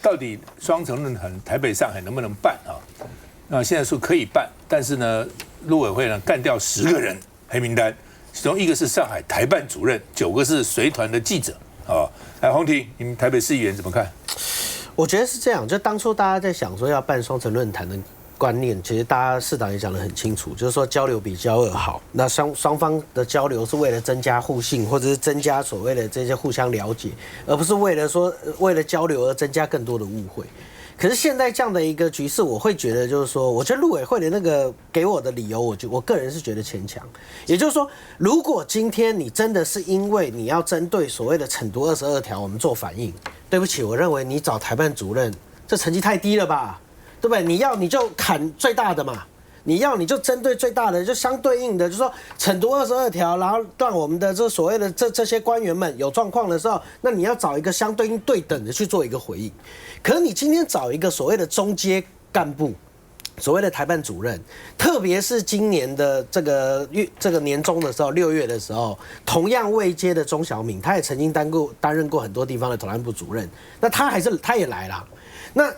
到底双城论坛台北、上海能不能办啊？那现在说可以办，但是呢，陆委会呢干掉10个人黑名单，其中1个是上海台办主任，9个是随团的记者啊。来，洪庭，你们台北市议员怎么看？我觉得是这样，就当初大家在想说要办双城论坛的观念，其实大家市长也讲得很清楚，就是说交流比交恶好。那双方的交流是为了增加互信，或者是增加所谓的这些互相了解，而不是为了交流而增加更多的误会。可是现在这样的一个局势，我会觉得就是说，我觉得陆委会的那个给我的理由，我个人是觉得牵强。也就是说，如果今天你真的是因为你要针对所谓的惩毒22条，我们做反应，对不起，我认为你找台办主任，这成绩太低了吧？对不对？你要你就砍最大的嘛，你要你就针对最大的，就相对应的，就是说惩毒22条，然后让我们的这所谓的这些官员们有状况的时候，那你要找一个相对应对等的去做一个回应。可是你今天找一个所谓的中阶干部，所谓的台办主任，特别是今年的这个年中的时候，6月的时候，同样位阶的钟小敏，他也曾经担任过很多地方的统战部主任，那他也来了，那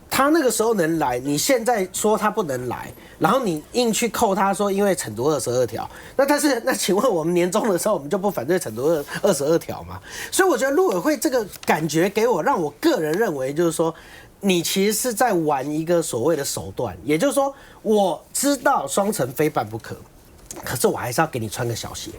他那个时候能来，你现在说他不能来，然后你硬去扣他说因为惩毒22条，那请问我们年终的时候我们就不反对惩毒22条吗？所以我觉得陆委会这个感觉给我，让我个人认为就是说，你其实是在玩一个所谓的手段，也就是说，我知道双城非办不可，可是我还是要给你穿个小鞋。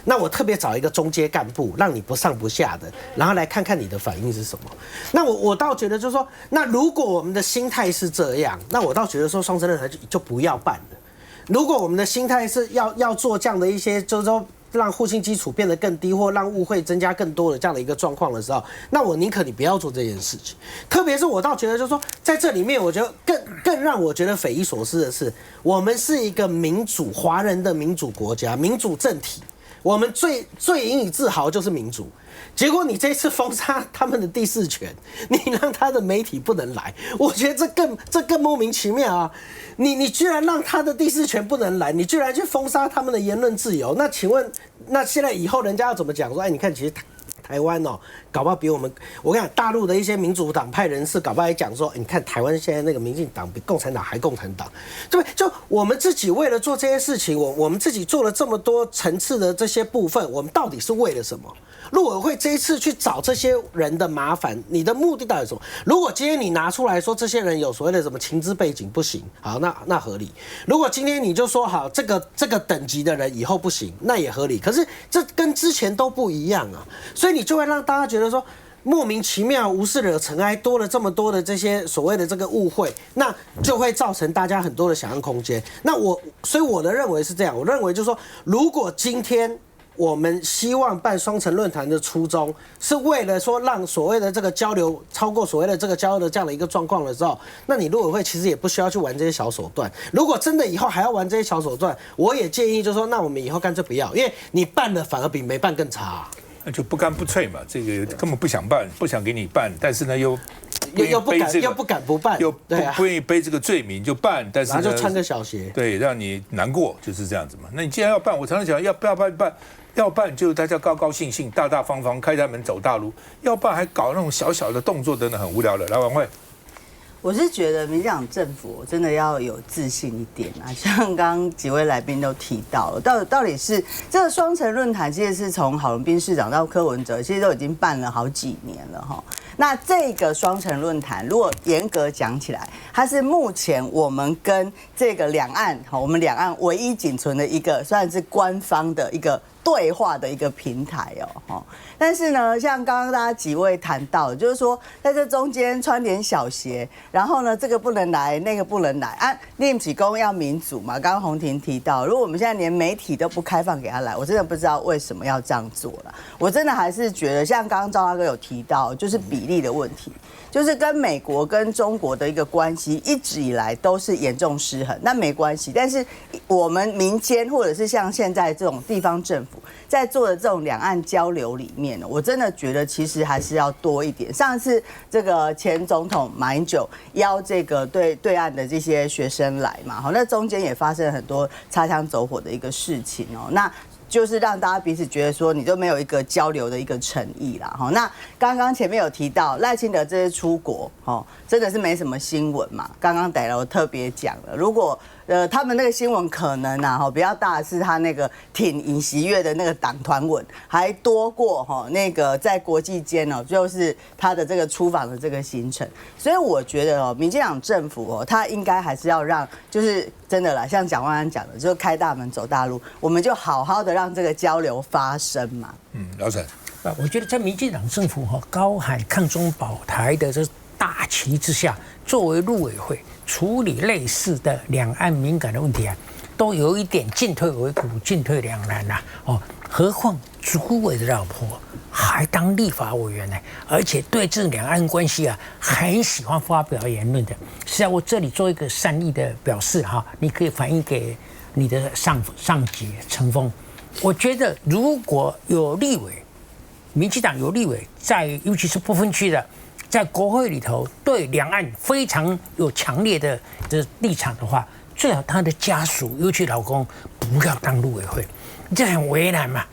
那我特别找一个中阶干部，让你不上不下的，然后来看看你的反应是什么。那我倒觉得就是说，那如果我们的心态是这样，那我倒觉得说双城论坛就不要办了。如果我们的心态是要做这样的一些，就是说让互信基础变得更低，或让误会增加更多的这样的一个状况的时候，那我宁可你不要做这件事情。特别是我倒觉得就是说，在这里面，我觉得更让我觉得匪夷所思的是，我们是一个民主华人的民主国家，民主政体。我们最引以自豪就是民主，结果你这次封杀他们的第4权，你让他的媒体不能来，我觉得这更莫名其妙啊！你居然让他的第4权不能来，你居然去封杀他们的言论自由，那请问，那现在以后人家要怎么讲？说，哎，你看，其实台湾哦，搞不好比我跟你讲，大陆的一些民主党派人士，搞不好还讲说，你看台湾现在那个民进党比共产党还共产党，对不对？就我们自己为了做这些事情，我们自己做了这么多层次的这些部分，我们到底是为了什么？陆委会这一次去找这些人的麻烦，你的目的到底是什么？如果今天你拿出来说这些人有所谓的什么情资背景不行，好，那合理。如果今天你就说好这个等级的人以后不行，那也合理。可是这跟之前都不一样啊，所以你就会让大家觉得说莫名其妙，无事惹尘埃，多了这么多的这些所谓的这个误会，那就会造成大家很多的想象空间。所以我的认为是这样，我认为就是说，如果今天我们希望办双城论坛的初衷是为了说让所谓的这个交流超过所谓的这个交流的这样的一个状况的时候，那你陆委会其实也不需要去玩这些小手段。如果真的以后还要玩这些小手段，我也建议就是说，那我们以后干脆不要，因为你办了反而比没办更差啊。那就不干不脆嘛，这个根本不想办，不想给你办，但是呢又不敢不办，又不愿意背这个罪名就办，但是呢然后就穿个小鞋，对，让你难过，就是这样子嘛。那你既然要办，我常常讲要不要办，要办就大家高高兴兴、大大方方开大门走大路，要办还搞那种小小的动作，等等，很无聊的。来，王慧。我是觉得民进党政府真的要有自信一点啊，像刚刚几位来宾都提到了，到底是这个双城论坛，其实是从郝龙斌市长到柯文哲，其实都已经办了好几年了哈。那这个双城论坛，如果严格讲起来，它是目前我们跟这个我们两岸唯一仅存的一个算是官方的一个对话的一个平台哦。但是呢，像刚刚大家几位谈到，就是说在这中间穿点小鞋，然后呢，这个不能来，那个不能来啊。立起公要民主嘛，刚刚洪庭提到，如果我们现在连媒体都不开放给他来，我真的不知道为什么要这样做了。我真的还是觉得，像刚刚赵大哥有提到，就是比例的问题。就是跟美国跟中国的一个关系，一直以来都是严重失衡。那没关系，但是我们民间或者是像现在这种地方政府在做的这种两岸交流里面，我真的觉得其实还是要多一点。上次这个前总统马英九邀这个对岸的这些学生来嘛，那中间也发生了很多擦枪走火的一个事情哦。那就是让大家彼此觉得说你都没有一个交流的一个诚意啦。哈，那刚刚前面有提到赖清德这次出国，真的是没什么新闻嘛。刚刚戴楼特别讲了，如果他们那个新闻可能比较大的是他那个挺尹锡悦的那个党团文，还多过那个在国际间就是他的这个出访的这个行程。所以我觉得民进党政府他应该还是要让，就是真的啦，像蒋万安讲的，就是开大门走大路，我们就好好的让这个交流发生嘛。老陈，我觉得在民进党政府高喊抗中保台的这大旗之下，作为陆委会处理类似的两岸敏感的问题都有一点进退维谷、进退两难何况主委的老婆还当立法委员呢，而且对这两岸关系很喜欢发表言论的。是在我这里做一个善意的表示你可以反映给你的上级陈峰。我觉得如果有立委，民进党有立委尤其是不分区的，在国会里头对两岸非常有强烈的立场的话，最好他的家属，尤其老公，不要当陆委会，这很为难嘛。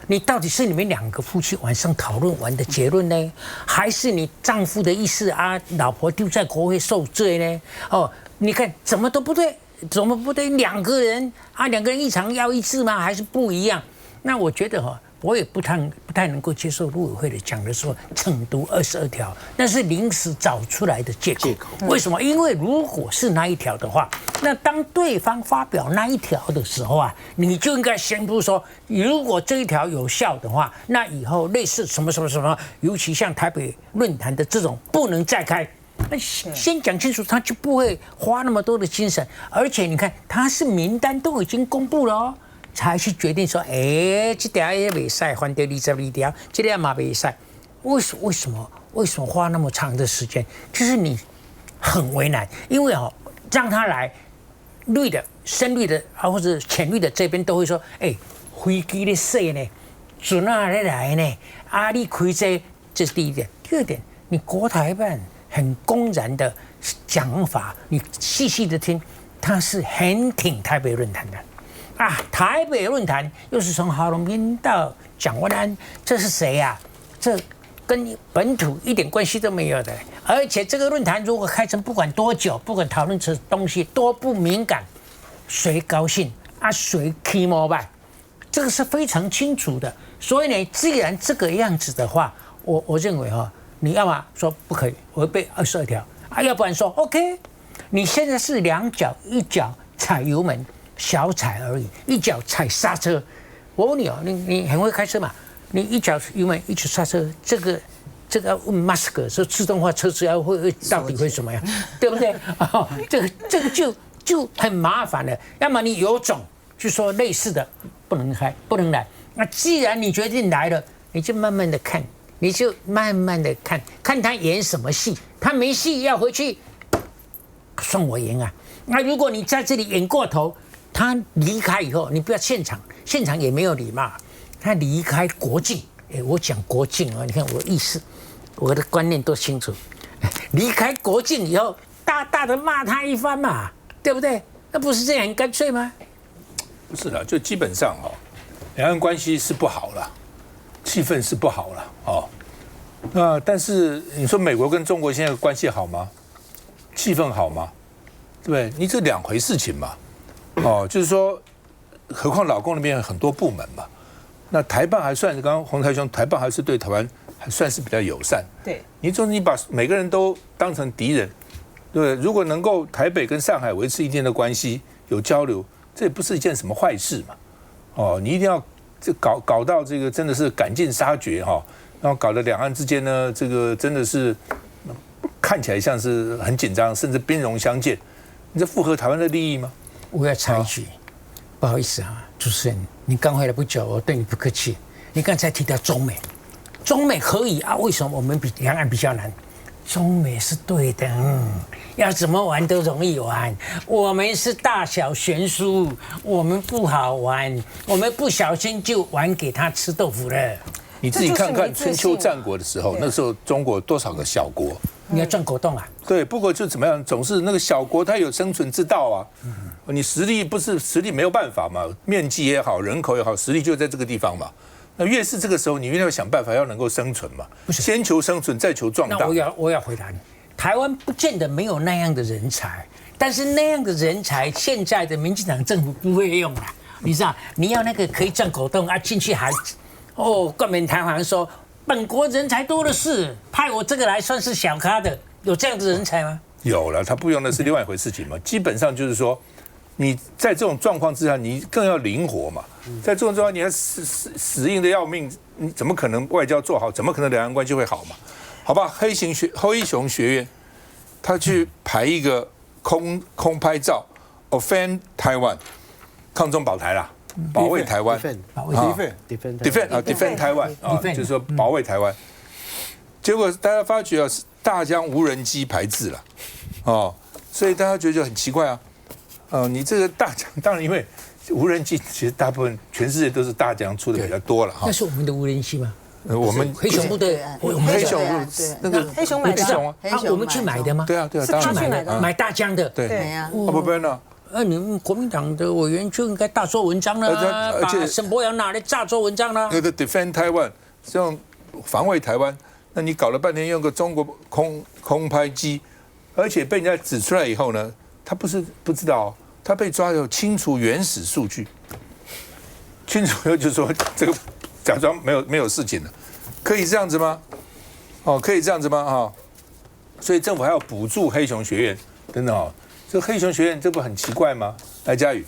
你到底是你们两个夫妻晚上讨论完的结论呢，还是你丈夫的意思老婆丢在国会受罪呢？你看怎么都不对，怎么不对？两个人议场要一致吗？还是不一样？那我觉得我也不太能够接受陆委会的讲的说惩读22条，那是临时找出来的借口。为什么？因为如果是那一条的话，那当对方发表那一条的时候你就应该宣布说，如果这一条有效的话，那以后类似什么什么什么，尤其像台北论坛的这种不能再开。先讲清楚，他就不会花那么多的精神。而且你看，他是名单都已经公布了才去决定说，这条也没赛，换掉22条，这条嘛没赛。为什么花那么长的时间？就是你很为难，因为让他来绿的、深绿的或者浅绿的这边都会说，飞机的事呢，准来呢，你开这是第一点。第二点，你国台办很公然的讲法，你细细的听，他是很挺台北论坛的。台北论坛又是从郝龙斌到蒋万安，这是谁这跟本土一点关系都没有的。而且这个论坛如果开成不管多久，不管讨论这东西多不敏感，谁高兴谁起毛吧，这个是非常清楚的。所以呢，既然这个样子的话，我认为你要么说不可以违背22条要不然说 OK， 你现在是两脚，一脚踩油门。小踩而已，一脚踩刹车。我问你你很会开车嘛？你一脚油门，一脚刹车，这个要问 Musk 说自动化车子会到底会什么样，对不对？这个就很麻烦了。要么你有种就说类似的不能开，不能来。那既然你决定来了，你就慢慢的看，看他演什么戏，他没戏要回去算我赢那如果你在这里演过头。他离开以后，你不要现场也没有礼貌。他离开国境，我讲国境你看我意思，我的观念都清楚。离开国境以后，大大的骂他一番嘛，对不对？那不是这样很干脆吗？不是的，就基本上两岸关系是不好了，气氛是不好了那但是你说美国跟中国现在关系好吗？气氛好吗？对不对？你这两回事情嘛。就是说，何况老公那边有很多部门嘛，那台办还算是刚刚洪台兄，台办还是对台湾还算是比较友善。对，你把每个人都当成敌人，对不对？如果能够台北跟上海维持一定的关系，有交流，这也不是一件什么坏事嘛。你一定要搞到这个真的是赶尽杀绝然后搞得两岸之间呢，这个真的是看起来像是很紧张，甚至兵戎相见，你这符合台湾的利益吗？我要插一句，不好意思主持人，你刚回来不久，我对你不客气。你刚才提到中美可以为什么我们比两岸比较难？中美是对的，要怎么玩都容易玩。我们是大小悬殊，我们不好玩，我们不小心就玩给他吃豆腐了。你自己看看春秋战国的时候，那时候中国多少个小国？你要钻狗洞对，不过就怎么样，总是那个小国它有生存之道你实力不是实力没有办法嘛，面积也好，人口也好，实力就在这个地方嘛。那越是这个时候，你越要想办法要能够生存嘛，先求生存，再求壮大。那我要回答你，台湾不见得没有那样的人才，但是那样的人才，现在的民进党政府不会用啦。你知道，你要那个可以赚狗洞啊，进去还冠冕堂皇说本国人才多的是，派我这个来算是小咖的，有这样的人才吗？有了，他不用的是另外一回事情嘛。基本上就是说，你在这种状况之下，你更要灵活嘛。在这种状况，你要死硬的要命，你怎么可能外交做好？怎么可能两岸关系会好嘛？好吧，黑熊学院，他去拍一个空拍照 ，offend Taiwan， 抗中保台啦，保卫台湾 ，defend Taiwan 啊，就是说保卫台湾。结果大家发觉啊，是大疆无人机排字了，哦，所以大家觉得就很奇怪啊，你这个大疆当然因为无人机其实大部分全世界都是大疆出的比较多了哈。那是我们的无人机吗？我们黑熊部队，黑熊那个黑熊买的，我们去买的吗？对啊，是他去买的，买大疆的。对呀，不呢？你们国民党的委员就应该大做文章了，把沈伯洋拿来大做文章了。那个 defend Taiwan 这种防卫台湾，那你搞了半天用个中国空拍机，而且被人家指出来以后呢，他不知道，他被抓有清除原始数据，清楚以后就说这个假装没有事情了，可以这样子吗？可以这样子吗？所以政府还要补助黑熊学院等等这黑熊学院这不很奇怪吗？来，嘉宇。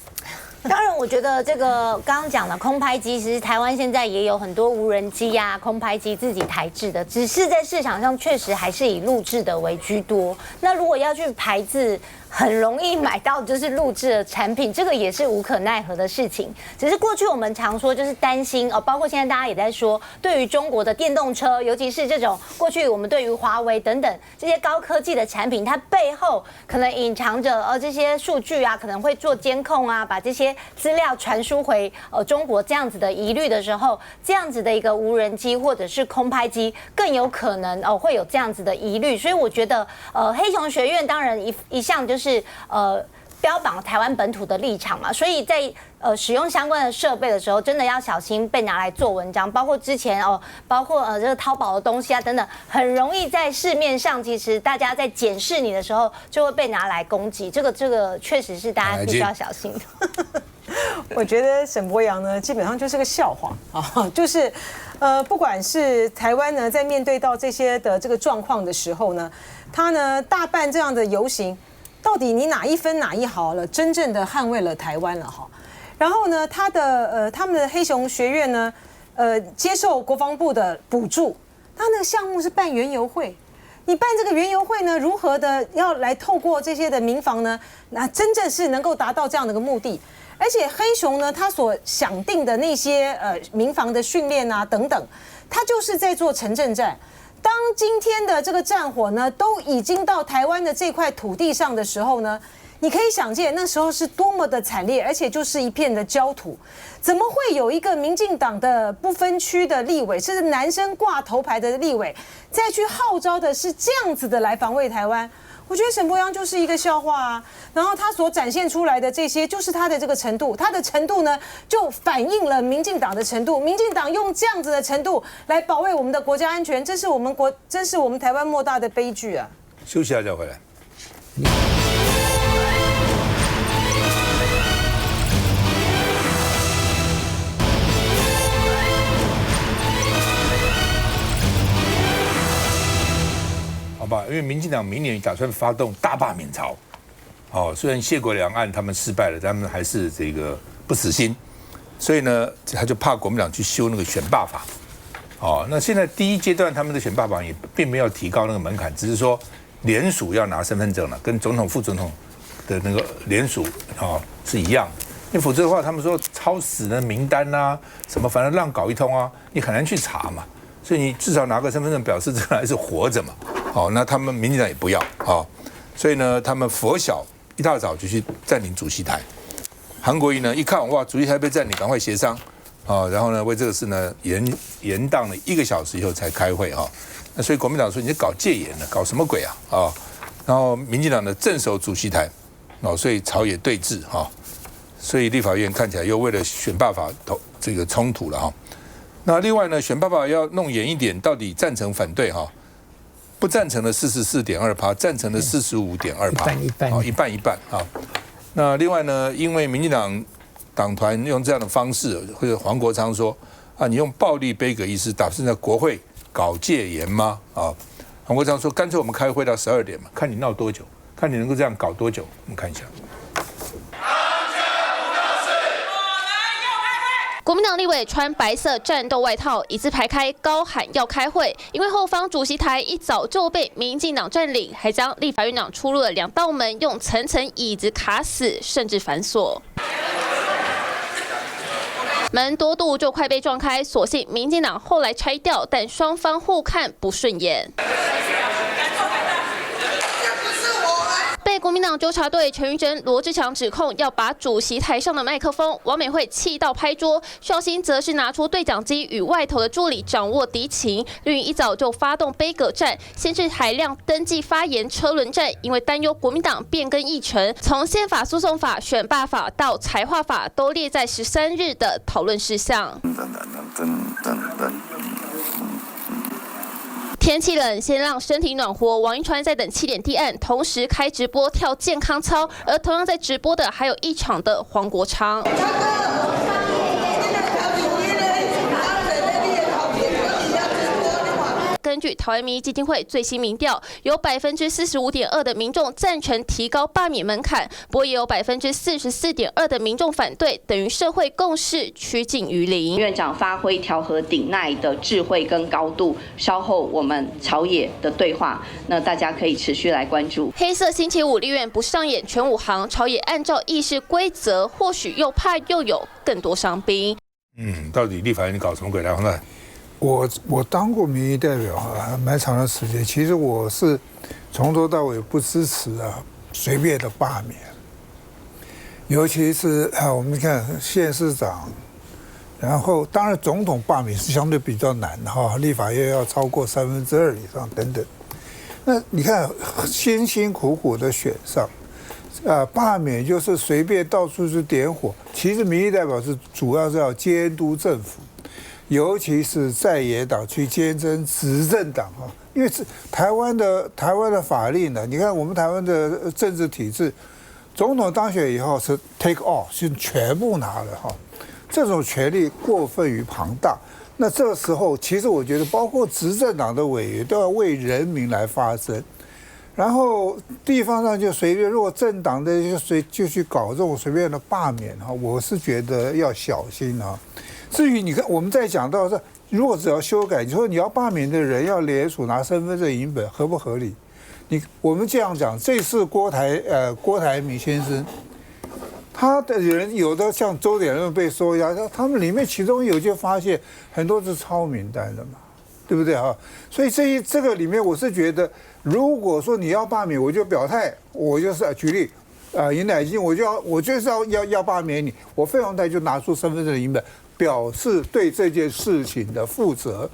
当然，我觉得这个刚刚讲的空拍机，其实台湾现在也有很多无人机呀、空拍机自己台制的，只是在市场上确实还是以陆制的为居多。那如果要去排字，很容易买到就是陆制的产品，这个也是无可奈何的事情。只是过去我们常说就是担心包括现在大家也在说，对于中国的电动车，尤其是这种过去我们对于华为等等这些高科技的产品，它背后可能隐藏着这些数据啊，可能会做监控啊，把这些资料传输回中国这样子的疑虑的时候，这样子的一个无人机或者是空拍机更有可能会有这样子的疑虑。所以我觉得黑熊学院当然一向就是标榜台湾本土的立场嘛，所以在使用相关的设备的时候，真的要小心被拿来做文章。包括之前包括这个淘宝的东西啊等等，很容易在市面上，其实大家在检视你的时候，就会被拿来攻击。这个确实是大家必须要小心的。我觉得沈伯洋呢，基本上就是个笑话啊，就是不管是台湾呢，在面对到这些的这个状况的时候呢，他呢大办这样的游行。到底你哪一分哪一毫了，真正的捍卫了台湾了哈？然后呢，他们的黑熊学院呢，接受国防部的补助，他那个项目是办园游会。你办这个园游会呢，如何的要来透过这些的民防呢，那真正是能够达到这样的一个目的。而且黑熊呢，他所想定的那些民防的训练啊等等，他就是在做城镇战。当今天的这个战火呢，都已经到台湾的这块土地上的时候呢，你可以想见那时候是多么的惨烈，而且就是一片的焦土。怎么会有一个民进党的不分区的立委，是男生挂头牌的立委，再去号召的是这样子的来防卫台湾？我觉得沈伯洋就是一个笑话啊，然后他所展现出来的这些，就是他的这个程度，他的程度呢，就反映了民进党的程度。民进党用这样子的程度来保卫我们的国家安全，这是我们台湾莫大的悲剧啊！休息一下再回来。好吧，因为民进党明年打算发动大罢免潮，虽然谢国良案他们失败了，他们还是这个不死心，所以呢，他就怕国民党去修那个选罢法，那现在第一阶段他们的选罢法也并没有提高那个门槛，只是说联署要拿身份证了，跟总统、副总统的那个联署是一样的，因为否则的话，他们说抄死的名单啊，什么反正乱搞一通啊，你很难去查嘛，所以你至少拿个身份证表示这个人还是活着嘛。那他们民进党也不要所以呢，他们拂晓一大早就去占领主席台。韩国瑜呢一看，哇，主席台被占领，赶快协商然后呢为这个事呢延宕了1个小时以后才开会那所以国民党说你是搞戒严的，搞什么鬼啊然后民进党的镇守主席台，所以朝野对峙哈，所以立法院看起来又为了选罢法这个冲突了哈。那另外呢，选罢法要弄严一点，到底赞成反对哈？不赞成的44.2%，赞成的45.2%，一半一半啊。那另外呢，因为民进党党团用这样的方式，或者黄国昌说啊，你用暴力杯葛仪式打算在国会搞戒严吗？啊，黄国昌说，干脆我们开会到12点嘛，看你闹多久，看你能够这样搞多久。我们看一下。国民党立委穿白色战斗外套，一字排开，高喊要开会。因为后方主席台一早就被民进党占领，还将立法院长出入的2道门用层层椅子卡死，甚至反锁。门多度就快被撞开，所幸民进党后来拆掉，但双方互看不顺眼。被国民党纠察队陈玉珍、罗志强指控要把主席台上的麦克风，王美惠气到拍桌，绍兴则是拿出对讲机与外头的助理掌握敌情。绿营一早就发动杯葛战，先是海量登记发言车轮战，因为担忧国民党变更议程，从宪法诉讼法、选罢法到财划法都列在13日的讨论事项。天气冷，先让身体暖和。王一川在等7点提案，同时开直播跳健康操，而同样在直播的还有一场的黄国昌。根据台湾民意基金会最新民调，有45.2%的民众赞成提高罢免门槛，不过也有44.2%的民众反对，等于社会共识趋近于零。院长发挥调和顶鼐的智慧跟高度，稍后我们朝野的对话，那大家可以持续来关注。黑色星期五立院不上演全武行，朝野按照议事规则，或许又怕又有更多伤兵。到底立法院搞什么鬼来？黄大。我当过民意代表啊，蛮长的时间。其实我是从头到尾不支持随便的罢免，尤其是我们看县市长，然后当然总统罢免是相对比较难的哈，立法院要超过2/3以上等等。那你看辛辛苦苦的选上，罢免就是随便到处去点火。其实民意代表是主要是要监督政府。尤其是在野党去监督执政党啊，因为台湾的法令呢，你看我们台湾的政治体制，总统当选以后是 take off， 是全部拿了哈，这种权力过分于庞大。那这个时候，其实我觉得，包括执政党的委员都要为人民来发声，然后地方上就随便，如果政党的就去搞这种随便的罢免哈，我是觉得要小心啊。至于你看，我们在讲到这，如果只要修改，你说你要罢免的人要联署拿身份证影本，合不合理？我们这样讲，这次郭台铭先生，他的人有的像周点论被收押，他们里面其中有就发现很多是抄名单的嘛，对不对啊？所以这个里面，我是觉得，如果说你要罢免，我就表态，我就是举例。尹乃菁，我就是要罢免你，我费鸿泰就拿出身份证的影本，表示对这件事情的负责。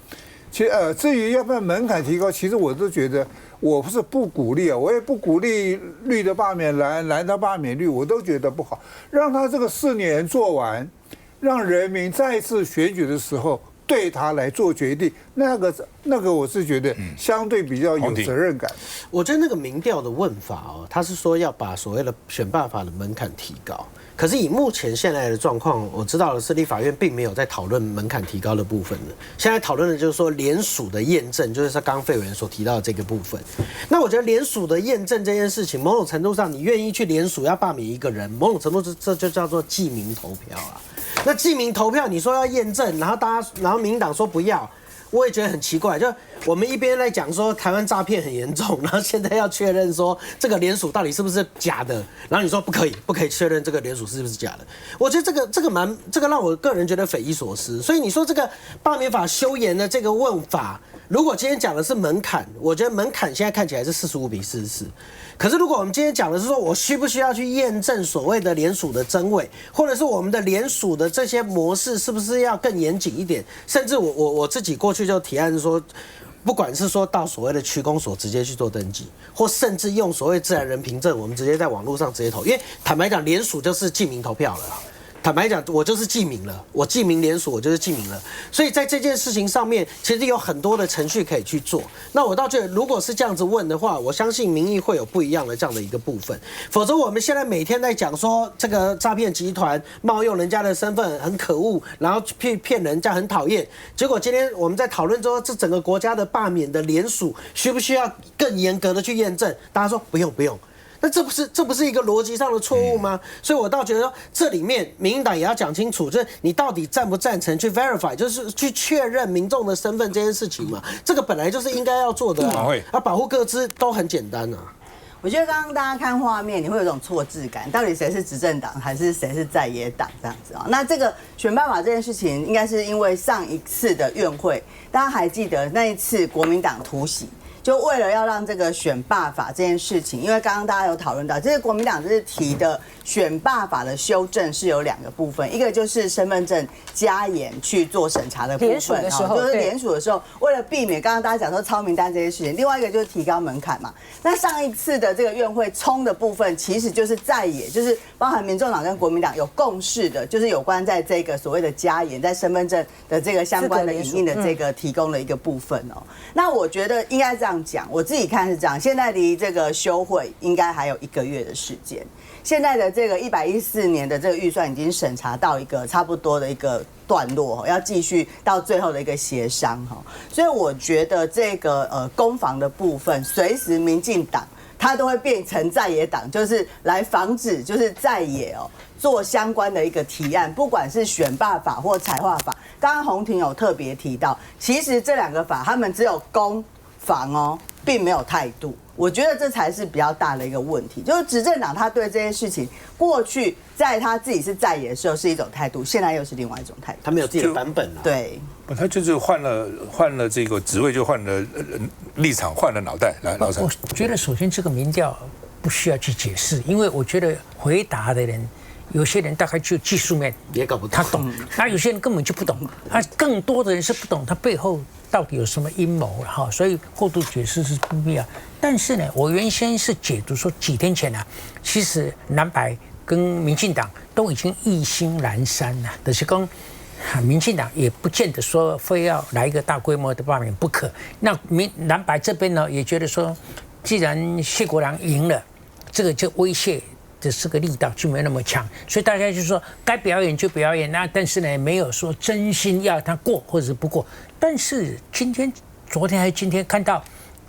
其实至于要不要门槛提高，其实我都觉得我不是不鼓励啊，我也不鼓励绿的罢免蓝的罢免绿，我都觉得不好。让他这个4年做完，让人民再次选举的时候对他来做决定，那个我是觉得相对比较有责任感。我觉得那个民调的问法哦，他是说要把所谓的选罢法的门槛提高。可是以目前现在的状况，我知道的是立法院并没有在讨论门槛提高的部分的。现在讨论的就是说联署的验证，就是刚刚费委员所提到的这个部分。那我觉得联署的验证这件事情，某种程度上你愿意去联署要罢免一个人，某种程度这就叫做记名投票啊。那记名投票，你说要验证，然后民进党说不要，我也觉得很奇怪。就我们一边在讲说台湾诈骗很严重，然后现在要确认说这个联署到底是不是假的，然后你说不可以确认这个联署是不是假的。我觉得这个让我个人觉得匪夷所思。所以你说这个罢免法修严的这个问法，如果今天讲的是门槛，我觉得门槛现在看起来是45:44。可是如果我们今天讲的是说我需不需要去验证所谓的联署的真伪，或者是我们的联署的这些模式是不是要更严谨一点，甚至我自己过去就提案说，不管是说到所谓的区公所直接去做登记，或甚至用所谓自然人凭证，我们直接在网络上直接投，因为坦白讲，联署就是记名投票了。坦白讲，我就是记名了，我记名联署，我就是记名了。所以在这件事情上面，其实有很多的程序可以去做。那我倒觉得，如果是这样子问的话，我相信民意会有不一样的这样的一个部分。否则我们现在每天在讲说这个诈骗集团冒用人家的身份很可恶，然后骗人家很讨厌。结果今天我们在讨论说，这整个国家的罢免的联署需不需要更严格的去验证？大家说不用。那这不是一个逻辑上的错误吗？所以我倒觉得说，这里面民进党也要讲清楚，就是你到底赞不赞成去 verify， 就是去确认民众的身份这件事情嘛。这个本来就是应该要做的啊，保护个资都很简单啊。我觉得刚刚大家看画面，你会有种错置感，到底谁是执政党还是谁是在野党这样子啊？那这个选办法这件事情，应该是因为上一次的院会，大家还记得那一次国民党突袭。就为了要让这个选罢法这件事情，因为刚刚大家有讨论到，这个国民党这次提的选罢法的修正是有2个部分，一个就是身份证加严去做审查的部分，联署的时候，就是联署的时候，为了避免刚刚大家讲说抄名单这些事情，另外一个就是提高门槛嘛。那上一次的这个院会冲的部分，其实就是在野，就是包含民众党跟国民党有共识的，就是有关在这个所谓的加严，在身份证的这个相关的影印的这个提供的一个部分哦。那我觉得应该这样讲，我自己看是这样，现在离这个休会应该还有1个月的时间。现在的这个114年的这个预算已经审查到一个差不多的一个段落，要继续到最后的一个协商哈。所以我觉得这个攻防的部分，随时民进党它都会变成在野党，就是来防止就是在野做相关的一个提案，不管是选罢法或财划法。刚刚洪庭有特别提到，其实这2个法他们只有攻防并没有态度。我觉得这才是比较大的一个问题，就是执政党他对这件事情，过去在他自己是在野的时候是一种态度，现在又是另外一种态度，他没有自己的版本了。对，他就是换了这个职位，就换了立场，换了脑袋。来，老陈，我觉得首先这个民调不需要去解释，因为我觉得回答的人。有些人大概就技术面也搞不懂，他懂，那有些人根本就不懂，更多的人是不懂他背后到底有什么阴谋哈，所以过度解释是不必要。但是呢，我原先是解读说几天前其实蓝白跟民进党都已经意兴阑珊了，就是说民进党也不见得说非要来一个大规模的罢免不可。那蓝白这边呢也觉得说，既然谢国良赢了，这个就威胁。这是个力道就没那么强，所以大家就说该表演就表演，那但是呢没有说真心要他过或者是不过。但是昨天还是今天看到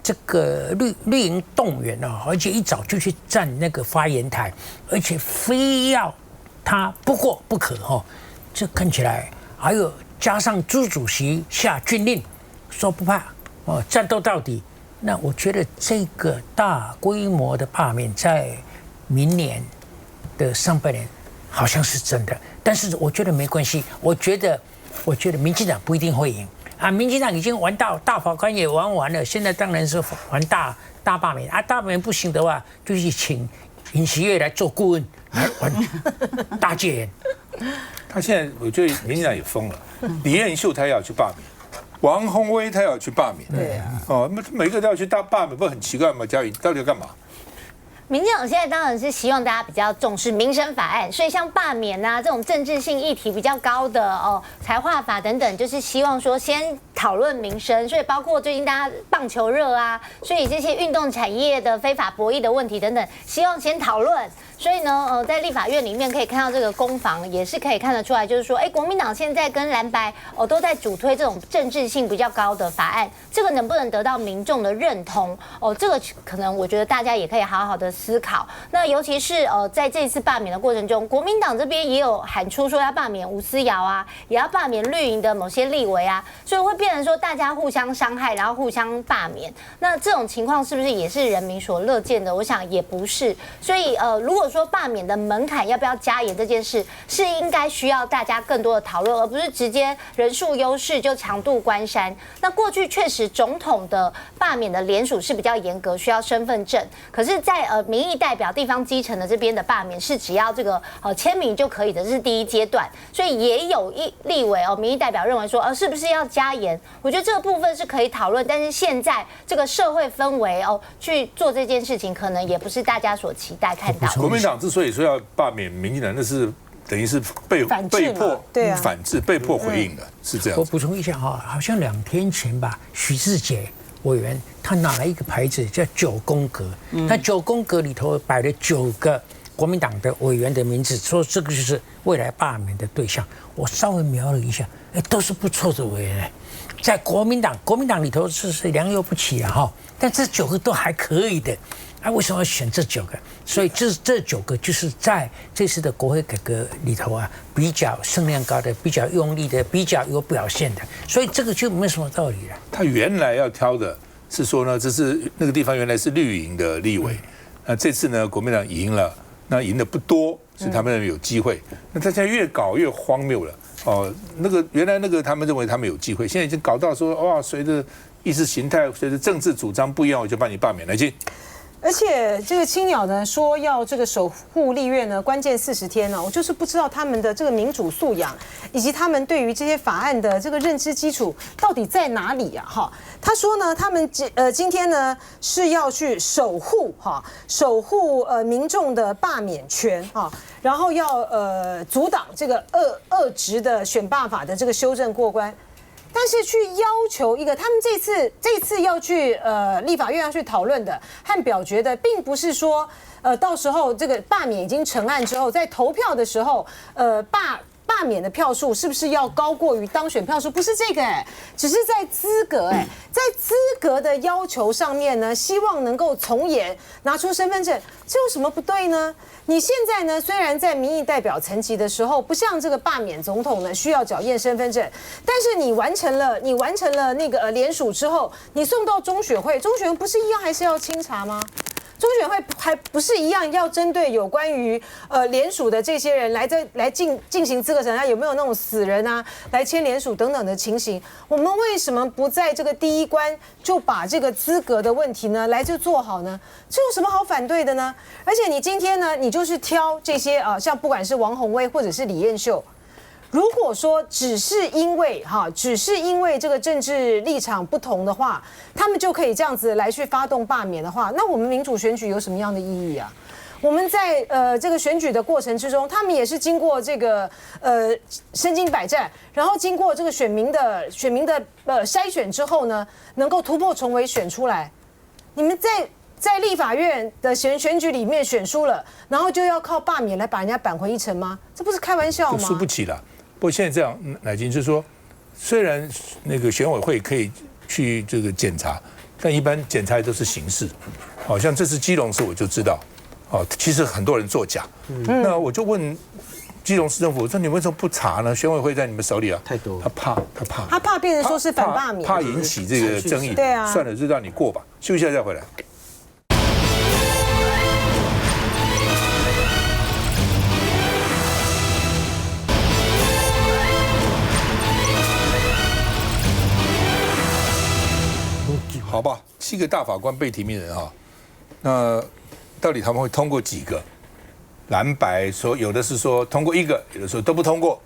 这个绿营动员而且一早就去站那个发言台，而且非要他不过不可这看起来还有加上朱主席下军令说不怕战斗到底。那我觉得这个大规模的罢免在明年的上半年好像是真的，但是我觉得没关系。我觉得民进党不一定会赢民进党已经玩到大法官也玩完了，现在当然是玩大罢免大罢免不行的话，就去请尹锡悦来做顾问来玩大戒严。他现在我觉得民进党也疯了，李彦秀他要去罢免。王宏威他要去罢免，对每个都要去罢免，不很奇怪吗？嘉颖到底要干嘛？民进党现在当然是希望大家比较重视民生法案，所以像罢免这种政治性议题比较高的财划法等等，就是希望说先讨论民生，所以包括最近大家棒球热所以这些运动产业的非法博弈的问题等等，希望先讨论。所以呢，在立法院里面可以看到这个攻防，也是可以看得出来，就是说，国民党现在跟蓝白都在主推这种政治性比较高的法案，这个能不能得到民众的认同？这个可能我觉得大家也可以好好的思考。那尤其是在这次罢免的过程中，国民党这边也有喊出说要罢免吴思瑶也要罢免绿营的某些立委所以会变成说大家互相伤害，然后互相罢免。那这种情况是不是也是人民所乐见的？我想也不是。所以如果说罢免的门槛要不要加严这件事，是应该需要大家更多的讨论，而不是直接人数优势就强渡关山。那过去确实总统的罢免的联署是比较严格，需要身份证。可是，在民意代表地方基层的这边的罢免是只要这个签名就可以的，这是第一阶段。所以也有立委民意代表认为说，是不是要加严？我觉得这个部分是可以讨论，但是现在这个社会氛围去做这件事情，可能也不是大家所期待看到的。国民党之所以说要罢免民进党，那是等于是被迫反制、被迫回应的，是这样。我补充一下好像2天前吧，许志杰委员他拿了一个牌子叫9宫格，那9宫格里头摆了9个国民党的委员的名字，说这个就是未来罢免的对象。我稍微瞄了一下，都是不错的委员，在国民党里头是良莠不齐但这9个都还可以的。为什么要选这9个？所以这9个就是在这次的国会改革里头比较声量高的、比较用力的、比较有表现的，所以这个就没什么道理了。他原来要挑的是说呢，这是那个地方原来是绿营的立委，那这次呢国民党赢了，那赢的不多，所以他们认为有机会。那他现在越搞越荒谬了那个原来那个他们认为他们有机会，现在已经搞到说哇，随着意识形态、随着政治主张不一样，我就把你罢免来进。而且这个青鸟呢说要这个守护立院呢，关键40天呢，我就是不知道他们的这个民主素养以及他们对于这些法案的这个认知基础到底在哪里啊？他说呢，他们今天呢是要去守护民众的罢免权然后要阻挡这个恶质的选罢法的这个修正过关。但是去要求一个，他们这次要去立法院要去讨论的和表决的，并不是说到时候这个罢免已经成案之后，在投票的时候罢免的票数是不是要高过于当选票数？不是这个只是在资格在资格的要求上面呢，希望能够从严拿出身份证，这有什么不对呢？你现在呢，虽然在民意代表层级的时候，不像这个罢免总统呢需要缴验身份证，但是你完成了那个联署之后，你送到中选会，中选会不是一样还是要清查吗？中选会还不是一样要针对有关于联署的这些人来进行资格审查，有没有那种死人来签联署等等的情形？我们为什么不在这个第一关就把这个资格的问题呢来就做好呢？这有什么好反对的呢？而且你今天呢，你就是挑这些像不管是王宏威或者是李彦秀。如果说只是因为这个政治立场不同的话，他们就可以这样子来去发动罢免的话，那我们民主选举有什么样的意义啊？我们在这个选举的过程之中，他们也是经过这个身经百战，然后经过这个选民的筛选之后呢，能够突破重围选出来。你们在立法院的选举里面选输了，然后就要靠罢免来把人家扳回一城吗？这不是开玩笑吗？输不起了。不过现在这样，乃金就是说，虽然那个选委会可以去这个检查，但一般检查都是刑事。好像这次基隆市我就知道，其实很多人作假。那我就问基隆市政府，我说你为什么不查呢？选委会在你们手里太多，他怕变成说是反罢免，怕引起这个争议。对啊，算了，就让你过吧。休息一下再回来。好吧，7个大法官被提名人那到底他们会通过几个？蓝白说有的是说通过1个，有的说都不通过。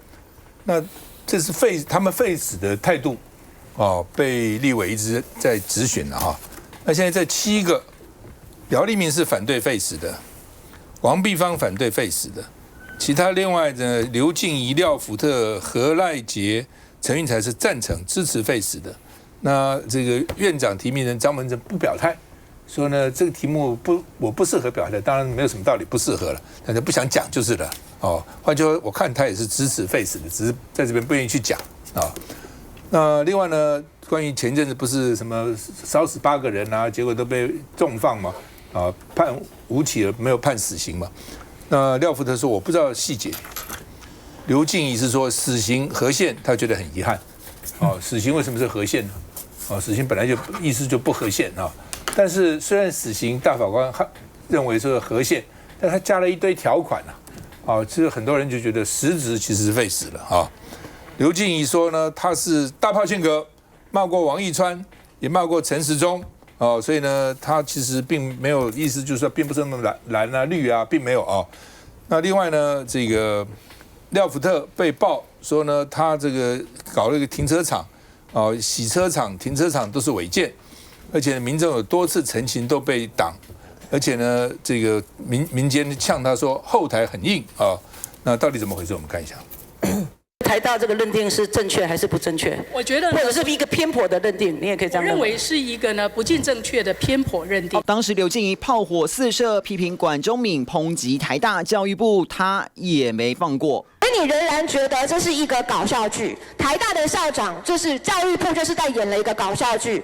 那这是他们废死的态度被立委一直在质询了那现在这7个，姚立明是反对废死的，王碧芳反对废死的，其他另外的刘静怡、廖福特、何赖杰、陈运才是赞成支持废死的。那这个院长提名人张文正不表态，说呢这个题目我不适合表态，当然没有什么道理不适合了，但是不想讲就是了换句话说，我看他也是支持废死的，只是在这边不愿意去讲那另外呢，关于前阵子不是什么烧死8个人结果都被重放嘛判无期了，没有判死刑嘛。那廖福特说我不知道细节，刘静怡是说死刑合宪，他觉得很遗憾死刑为什么是合宪呢？死刑本来就意思就不合宪但是虽然死刑大法官认为是合宪，但他加了一堆条款其实很多人就觉得实质其实是废死了刘静怡说呢，他是大炮性格，骂过王义川，也骂过陈时中哦，所以呢，他其实并没有意思，就是说并不是那么蓝啊、绿啊，并没有哦。那另外呢，这个廖福特被曝说呢，他这个搞了一个停车场，哦，洗车场、停车场都是违建，而且民众有多次陈情都被挡，而且呢，这个民间呛他说后台很硬啊。那到底怎么回事？我们看一下。台大这个认定是正确还是不正确？我觉得，或者是一个偏颇的认定，你也可以这样认为是一个呢不尽正确的偏颇认定。当时刘静怡炮火四射，批评管中闵抨击台大教育部，他也没放过。所以你仍然觉得这是一个搞笑剧？台大的校长就是教育部，就是在演了一个搞笑剧。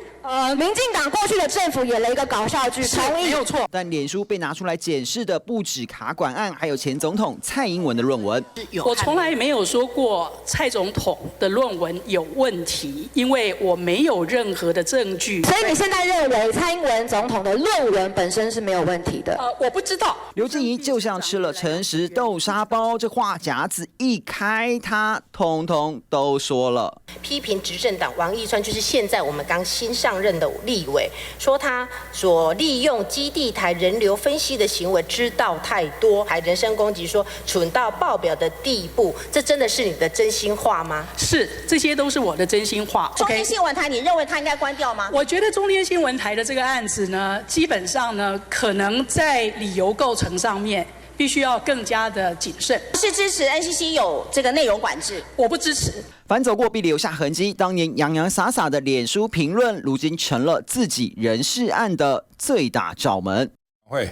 民进党过去的政府演了一个搞笑剧，没有错。但脸书被拿出来检视的不止卡管案，还有前总统蔡英文的论文。我从来没有说过蔡总统的论文有问题，因为我没有任何的证据。所以你现在认为蔡英文总统的论文本身是没有问题的？我不知道。刘静怡就像吃了诚实豆沙包，这话匣子一开，他通通都说了。批评执政党王义川，就是现在我们刚新上任的立委，说他所利用基地台人流分析的行为知道太多，还人身攻击说蠢到爆表的地步，这真的是你的真心话吗？是，这些都是我的真心话。中天新闻台，你认为它应该关掉吗？我觉得中天新闻台的这个案子呢，基本上呢，可能在理由构成上面必须要更加的谨慎。是支持 NCC 有这个内容管制？我不支持。反走过必留下痕迹，当年洋洋洒洒的脸书评论，如今成了自己人事案的最大罩门。会。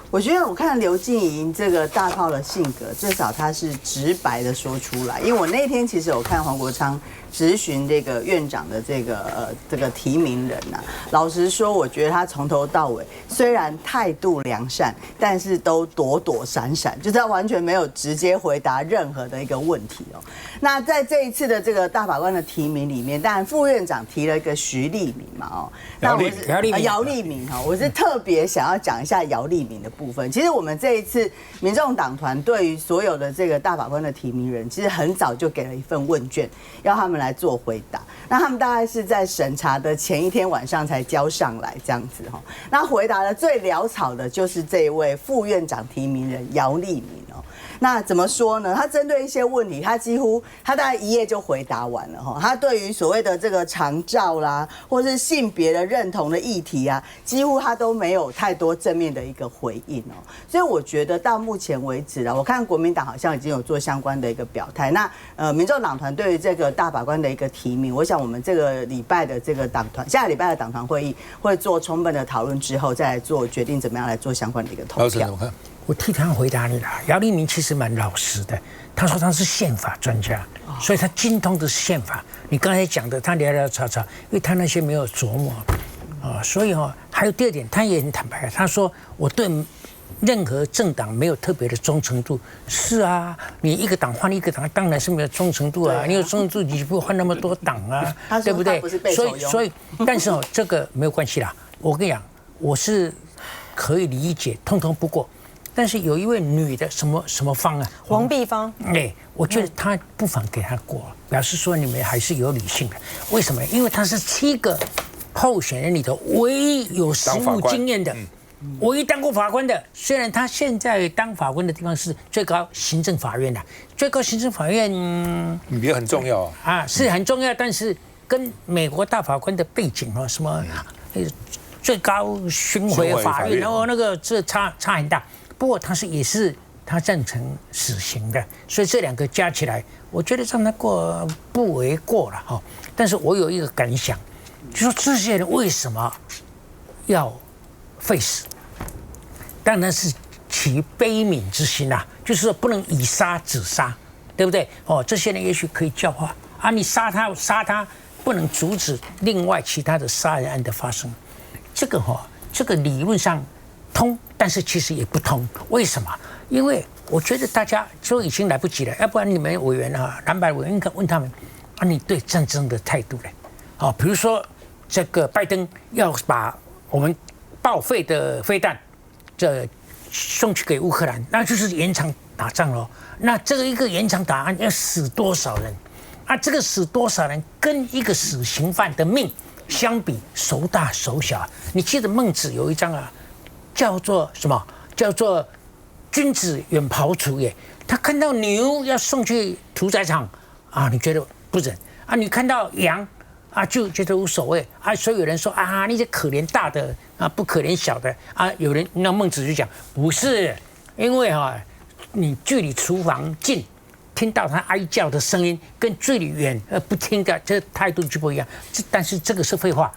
我觉得我看刘静怡这个大炮的性格，至少他是直白的说出来。因为我那天其实有看黄国昌质询这个院长的这个提名人呐、老实说，我觉得他从头到尾虽然态度良善，但是都躲躲闪闪，就是他完全没有直接回答任何的一个问题哦。那在这一次的这个大法官的提名里面，当然副院长提了一个徐立明嘛哦，那我是姚立明哈，我是特别想要讲一下姚立明的部分。其实我们这一次民众党团对于所有的这个大法官的提名人，其实很早就给了一份问卷，要他们来做回答。那他们大概是在审查的前一天晚上才交上来这样子哈。那回答的最潦草的就是这一位副院长提名人姚立明哦。那怎么说呢？他针对一些问题，他大概一页就回答完了哈。他对于所谓的这个长照啦，或是性别的认同的议题啊，几乎他都没有太多正面的一个回应哦。所以我觉得到目前为止啦，我看国民党好像已经有做相关的一个表态。那民众党团对于这个大法官的一个提名，我想我们这个礼拜的这个党团，下个礼拜的党团会议会做充分的讨论之后，再来做决定怎么样来做相关的一个投票。我替他回答你了。姚立明其实蛮老实的，他说他是宪法专家，所以他精通的是宪法。你刚才讲的，他聊聊吵吵，因为他那些没有琢磨啊，所以还有第二点，他也很坦白，他说我对任何政党没有特别的忠诚度。是啊，你一个党换一个党，当然是没有忠诚度啊。你有忠诚度，你不换那么多党啊，对不对？所以，但是这个没有关系啦。我跟你讲，我是可以理解，通通不过。但是有一位女的什么芳啊，黄碧芳，我觉得她不妨给她过，表示说你们还是有理性的。为什么？因为她是7个候选人里头唯一有实务经验的，唯一当过法官的。虽然她现在当法官的地方是最高行政法院的，最高行政法院也很重要啊，是很重要，但是跟美国大法官的背景什么最高巡回法院，然后那个这差很大。不过也是他赞成死刑的，所以这2个加起来，我觉得让他过不为过了哈。但是我有一个感想，就说这些人为什么要废死？当然是起悲悯之心啊，就是说不能以杀止杀，对不对？这些人也许可以教化啊，你杀他不能阻止另外其他的杀人案的发生。这个理论上通，但是其实也不通。为什么？因为我觉得大家都已经来不及了，要不然你们委员蓝白委员问他们你对战争的态度呢？比如说这个拜登要把我们报废的飞弹送去给乌克兰，那就是延长打仗咯。那这个一个延长打仗要死多少人？这个死多少人跟一个死刑犯的命相比手大手小。你记得孟子有一章啊，叫做什么？叫做君子远庖厨也。他看到牛要送去屠宰场啊，你觉得不忍啊？你看到羊啊，就觉得无所谓啊。所以有人说啊，那些可怜大的啊，不可怜小的啊。有人那孟子就讲不是，因为你距离厨房近，听到他哀叫的声音，跟距离远不听的这态度就不一样。但是这个是废话，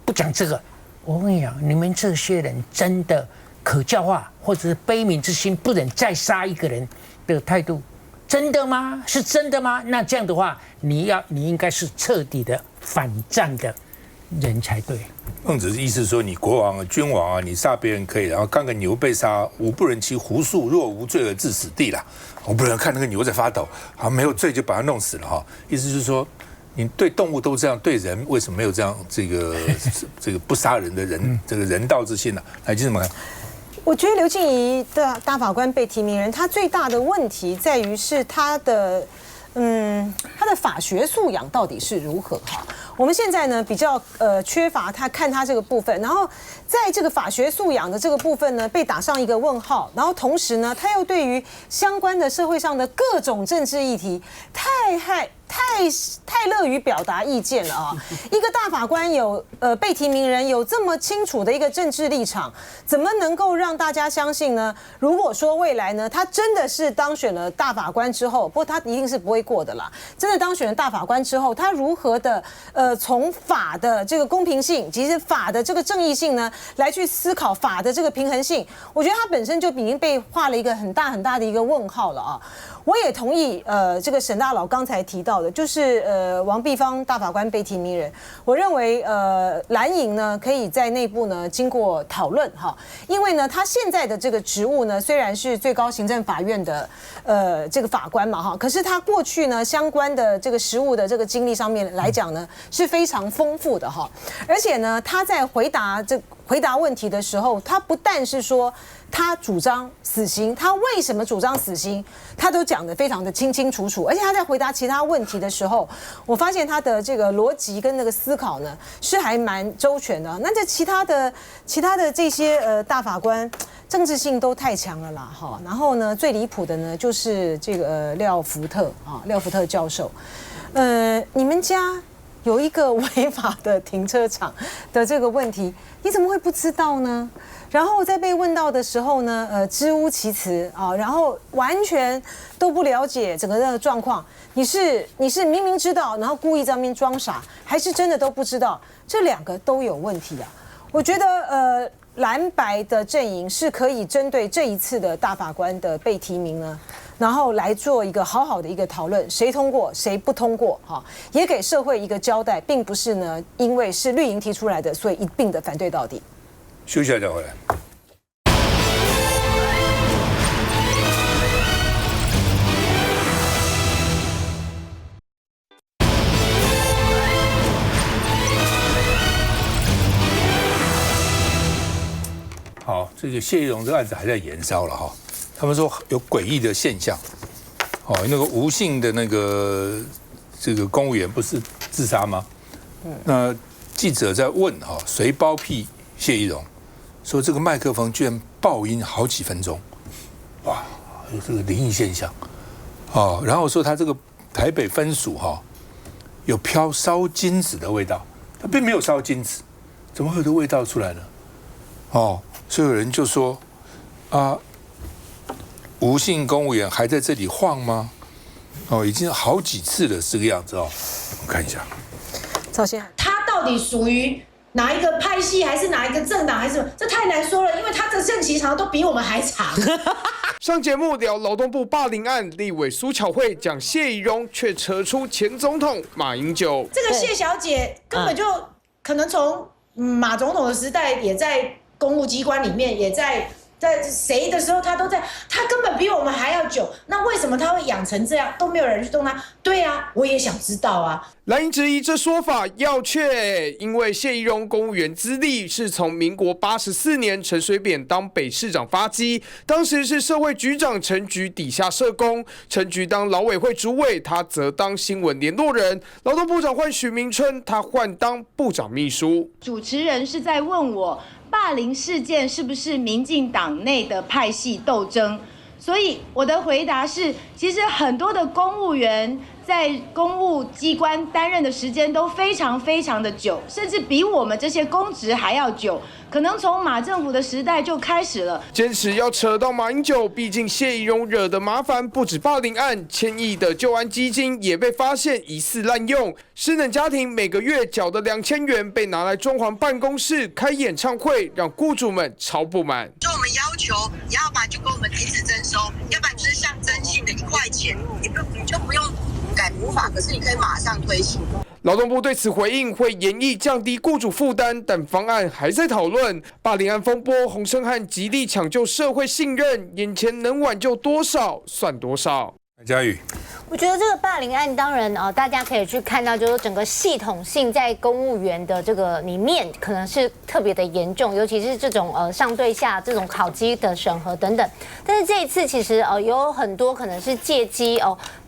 不讲这个。我跟你讲，你们这些人真的可教化，或者是悲悯之心，不忍再杀一个人的态度，真的吗？是真的吗？那这样的话，你应该是彻底的反战的人才对。孟子的意思是说，你国王啊、君王啊，你杀别人可以，然后刚个牛被杀，吾不忍其狐素若无罪而致死地啦。我不能看那个牛在发抖，好没有罪就把它弄死了哈。意思就是说，你对动物都这样，对人为什么没有这样这个不杀人的人这个人道之心呢？来，金什么？我觉得刘静怡的大法官被提名人，他最大的问题在于是他的法学素养到底是如何哈？我们现在呢比较缺乏他看他这个部分，然后在这个法学素养的这个部分呢被打上一个问号，然后同时呢他又对于相关的社会上的各种政治议题太乐于表达意见了啊！一个大法官有被提名人有这么清楚的一个政治立场，怎么能够让大家相信呢？如果说未来呢，他真的是当选了大法官之后，不过他一定是不会过的啦。真的当选了大法官之后，他如何的从法的这个公平性，其实法的这个正义性呢，来去思考法的这个平衡性？我觉得他本身就已经被画了一个很大的一个问号了啊！我也同意，这个沈大佬刚才提到的，就是王碧芳大法官被提名人，我认为蓝营呢可以在内部呢经过讨论哈，因为呢他现在的这个职务呢虽然是最高行政法院的这个法官嘛哈，可是他过去呢相关的这个实务的这个经历上面来讲呢是非常丰富的哈，而且呢他在回答问题的时候，他不但是说他主张死刑，他为什么主张死刑，他都讲得非常的清清楚楚，而且他在回答其他问题的时候，我发现他的这个逻辑跟那个思考呢是还蛮周全的。那这其他的这些大法官政治性都太强了啦哈。然后呢，最离谱的呢就是这个廖福特教授，你们家有一个违法的停车场的这个问题，你怎么会不知道呢？然后在被问到的时候呢，支吾其词啊，然后完全都不了解整个那个状况。你是明明知道，然后故意在那边装傻，还是真的都不知道？这两个都有问题啊！我觉得蓝白的阵营是可以针对这一次的大法官的被提名呢，然后来做一个好好的一个讨论，谁通过谁不通过哈，也给社会一个交代，并不是呢因为是绿营提出来的，所以一并的反对到底。休息一下再回来。好，这个谢依荣这个案子还在延烧了哈。他们说有诡异的现象，哦，那个吴姓的那个这个公务员不是自杀吗？那记者在问哈，谁包庇谢依荣？说这个麦克风居然爆音好几分钟，哇，有这个灵异现象，哦，然后说他这个台北分署哈有飘烧金子的味道，他并没有烧金子，怎么会有这味道出来呢？哦，所以有人就说啊，吴姓公务员还在这里晃吗？哦，已经好几次了，这个样子哦，我们看一下，赵先生，他到底属于哪一个派系，还是哪一个政党，还是什么？这太难说了，因为他的任期长都比我们还长。上节目聊劳动部霸凌案，立委苏巧慧讲谢宜容，却扯出前总统马英九。这个谢小姐根本就可能从马总统的时代，也在公务机关里面，也在在谁的时候他都在，他根本比我们还要久，那为什么他会养成这样，都没有人去动他？对啊，我也想知道啊。蓝营质疑这说法要确，因为谢宜容公务员资历是从民国84年陈水扁当北市长发迹，当时是社会局长陈菊底下社工，陈菊当劳委会主委，他则当新闻联络人。劳动部长换许明春，他换当部长秘书。主持人是在问我，霸凌事件是不是民进党内的派系斗争？所以我的回答是，其实很多的公务员在公务机关担任的时间都非常非常的久，甚至比我们这些公职还要久，可能从马政府的时代就开始了。坚持要扯到马英九，毕竟谢宜容惹的麻烦不止霸凌案，1000亿的救安基金也被发现疑似滥用，失能家庭每个月缴的2000元被拿来装潢办公室、开演唱会，让雇主们超不满。就我们要求，要么就跟我们停止征收，要不然就是象征性的1块钱，你就不用改补法，可是你可以马上推行。劳动部对此回应，会研议降低雇主负担，但方案还在讨论。霸凌案风波，洪胜汉极力抢救社会信任，眼前能挽救多少算多少。嘉宇，我觉得这个霸凌案，当然大家可以去看到，就是整个系统性在公务员的这个里面，可能是特别的严重，尤其是这种上对下这种考绩的审核等等。但是这一次其实有很多可能是借机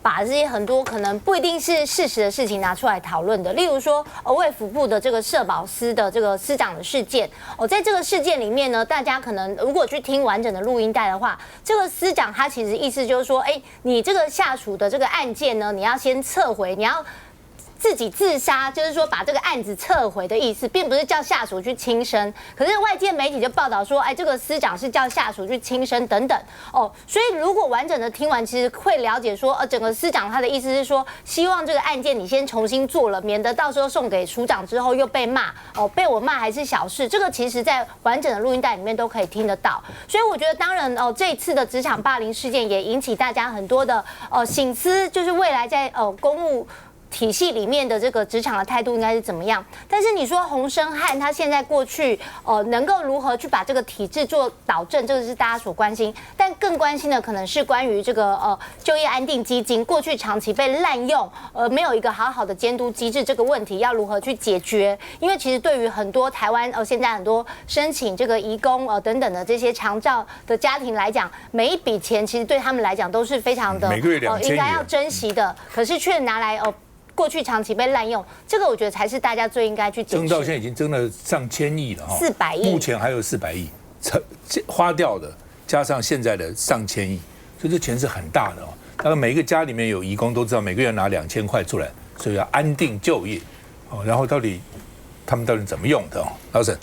把这些很多可能不一定是事实的事情拿出来讨论的，例如说卫福部的这个社保司的这个司长的事件，在这个事件里面呢，大家可能如果去听完整的录音带的话，这个司长他其实意思就是说，你这个下属的这个案件呢，你要先撤回，你要自己自杀，就是说把这个案子撤回的意思，并不是叫下属去轻生。可是外界媒体就报道说，这个司长是叫下属去轻生等等所以如果完整的听完，其实会了解说，整个司长他的意思是说，希望这个案件你先重新做了，免得到时候送给署长之后又被骂被我骂还是小事。这个其实在完整的录音带里面都可以听得到。所以我觉得，当然这一次的职场霸凌事件也引起大家很多的省思，就是未来在公务体系里面的这个职场的态度应该是怎么样？但是你说洪胜汉他现在过去能够如何去把这个体制做导正，这个是大家所关心。但更关心的可能是关于这个就业安定基金过去长期被滥用，没有一个好好的监督机制，这个问题要如何去解决？因为其实对于很多台湾现在很多申请这个移工等等的这些长照的家庭来讲，每一笔钱其实对他们来讲都是非常的每个月2000元应该要珍惜的，可是却拿来过去长期被滥用，这个我觉得才是大家最应该去检视。争到现在已经争了上千亿了400亿，目前还有400亿花掉的，加上现在的上千亿，所以这钱是很大的大概每一个家里面有移工都知道，每个月拿2000块出来，所以要安定就业然后他们到底怎么用的老沈？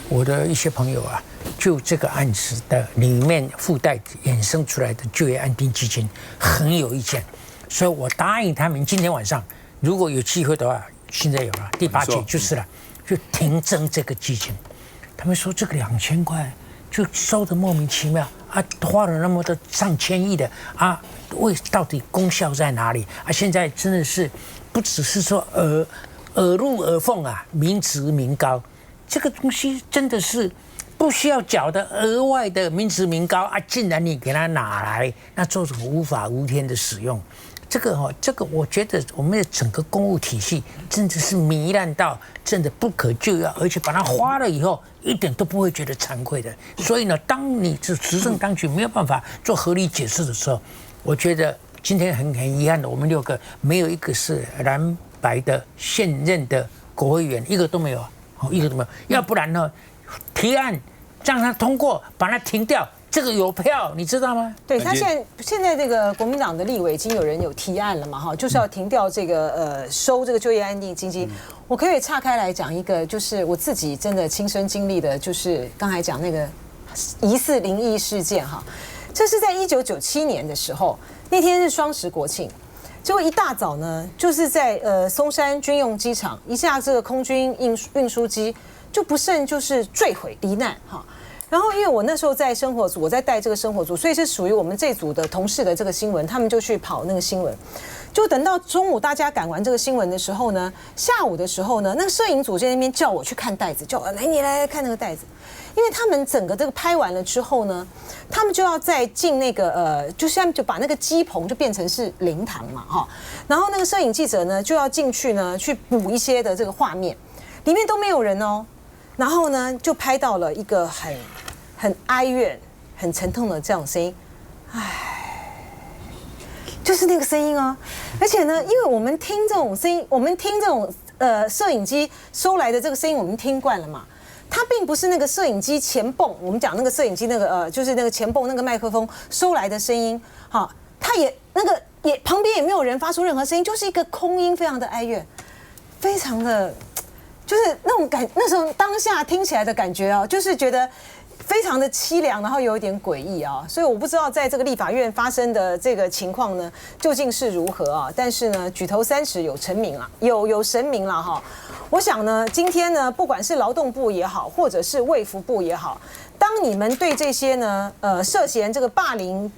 我的一些朋友就这个案子的里面附带衍生出来的就业安定基金很有意见。所以我答应他们，今天晚上如果有机会的话，现在有了第8节就是了，就停征这个基金。他们说这个2000块就收得莫名其妙花了那么多上千亿的到底功效在哪里现在真的是不只是说耳入耳凤民脂民膏，这个东西真的是不需要缴的额外的民脂民膏竟然你给他拿来那做什么无法无天的使用？这个我觉得我们的整个公务体系真的是糜烂到真的不可救药，而且把它花了以后一点都不会觉得惭愧的。所以呢，当你这执政当局没有办法做合理解释的时候，我觉得今天很遗憾的，我们6个没有一个是蓝白的现任的国会议员，一个都没有一个都没有。要不然呢，提案让他通过，把它停掉。这个有票，你知道吗？对他现在这个国民党的立委已经有人有提案了嘛，就是要停掉这个收这个就业安定基金。我可以岔开来讲一个，就是我自己真的亲身经历的，就是刚才讲那个疑似灵异事件这是在1997年的时候，那天是双十国庆，结果一大早呢，就是在松山军用机场，一下这个空军运输机就不慎就是坠毁罹难然后因为我那时候在生活组，我在带这个生活组，所以是属于我们这组的同事的这个新闻，他们就去跑那个新闻。就等到中午大家赶完这个新闻的时候呢，下午的时候呢，那个摄影组在那边叫我去看袋子，叫我来你来看那个袋子。因为他们整个这个拍完了之后呢，他们就要再进那个就现在就把那个机棚就变成是灵堂嘛哈，然后那个摄影记者呢就要进去呢去补一些的这个画面，里面都没有人哦，然后呢就拍到了一个很哀怨、很沉痛的这种声音，唉，就是那个声音啊，而且呢，因为我们听这种声音，我们听这种摄影机收来的这个声音，我们听惯了嘛。它并不是那个摄影机前泵，我们讲那个摄影机那个就是那个前泵那个麦克风收来的声音，哈，它也旁边也没有人发出任何声音，就是一个空音，非常的哀怨，非常的，就是那种那时候当下听起来的感觉啊，就是觉得非常的凄凉，然后有一点诡异啊，所以我不知道在这个立法院发生的这个情况呢，究竟是如何啊？但是呢，举头三尺有神明啊，有神明了哈。我想呢，今天呢，不管是劳动部也好，或者是卫福部也好，当你们对这些呢，涉嫌这个霸凌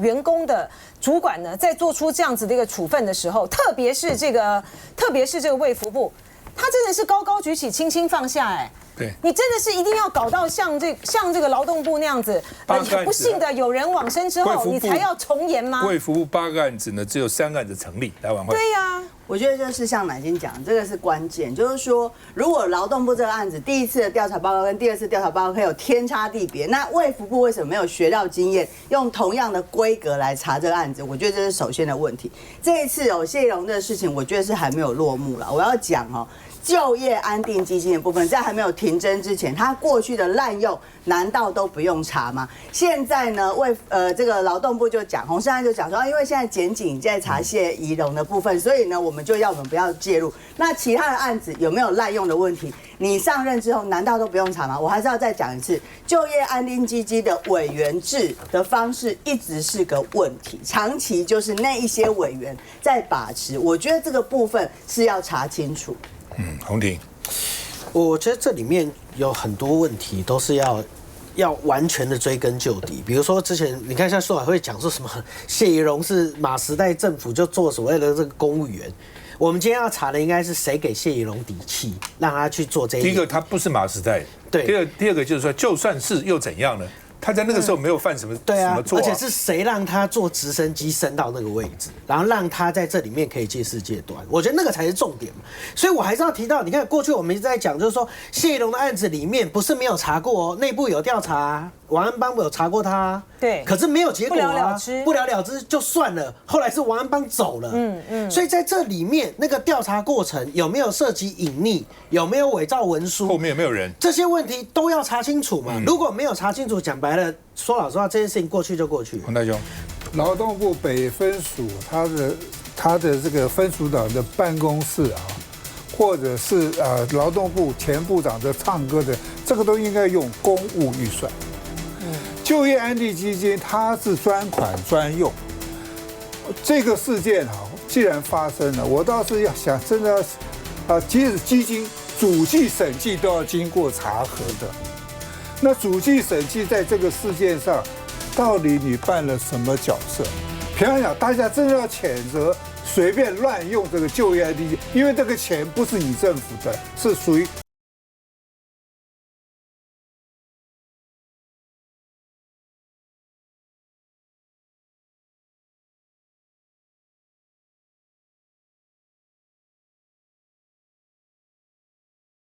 员工的主管呢，在做出这样子的一个处分的时候，特别是这个卫福部，他真的是高高举起，轻轻放下，哎。对，你真的是一定要搞到像这个劳动部那样子，不幸的有人往生之后，你才要重严吗？卫福部8个案子呢，只有3个案子成立，来挽回。对呀，我觉得就是像乃金讲，这个是关键，就是说，如果劳动部这个案子第一次的调查报告跟第二次调查报告可以有天差地别，那卫福部为什么没有学到经验，用同样的规格来查这个案子？我觉得这是首先的问题。这一次谢宜荣的事情，我觉得是还没有落幕了。我要讲就业安定基金的部分，在还没有停征之前，他过去的滥用难道都不用查吗？现在呢，这个劳动部就讲，洪胜安就讲说，因为现在检警在查谢宜荣的部分，所以呢，我们不要介入。那其他的案子有没有滥用的问题？你上任之后难道都不用查吗？我还是要再讲一次，就业安定基金的委员制的方式一直是个问题，长期就是那一些委员在把持，我觉得这个部分是要查清楚。洪庭，我觉得这里面有很多问题都是要完全的追根究底。比如说之前你看像苏委会讲说什么谢宜荣是马时代政府就做所谓的这个公务员，我们今天要查的应该是谁给谢宜荣底气，让他去做这一点。第一个他不是马时代，对。第二个就是说，就算是又怎样呢？他在那个时候没有犯什么什么错，而且是谁让他坐直升机升到那个位置，然后让他在这里面可以借势借端，我觉得那个才是重点嘛。所以我还是要提到，你看过去我们一直在讲，就是说谢宜荣的案子里面不是没有查过，内部有调查，王安邦有查过他，对，可是没有结果不了了之就算了。后来是王安邦走了，所以在这里面那个调查过程有没有涉及隐匿，有没有伪造文书，后面有没有人，这些问题都要查清楚嘛。如果没有查清楚，讲白了，说老实话，这件事情过去就过去。洪大兄，劳动部北分署他的这个分署长的办公室啊，或者是劳动部前部长的唱歌的，这个都应该用公务预算。就业安定基金它是专款专用，这个事件既然发生了，我倒是要想真的即使基金主计审计都要经过查核的。那主计审计在这个事件上，到底你扮了什么角色？平常讲，大家真的要谴责随便乱用这个就业安定基金，因为这个钱不是你政府的，是属于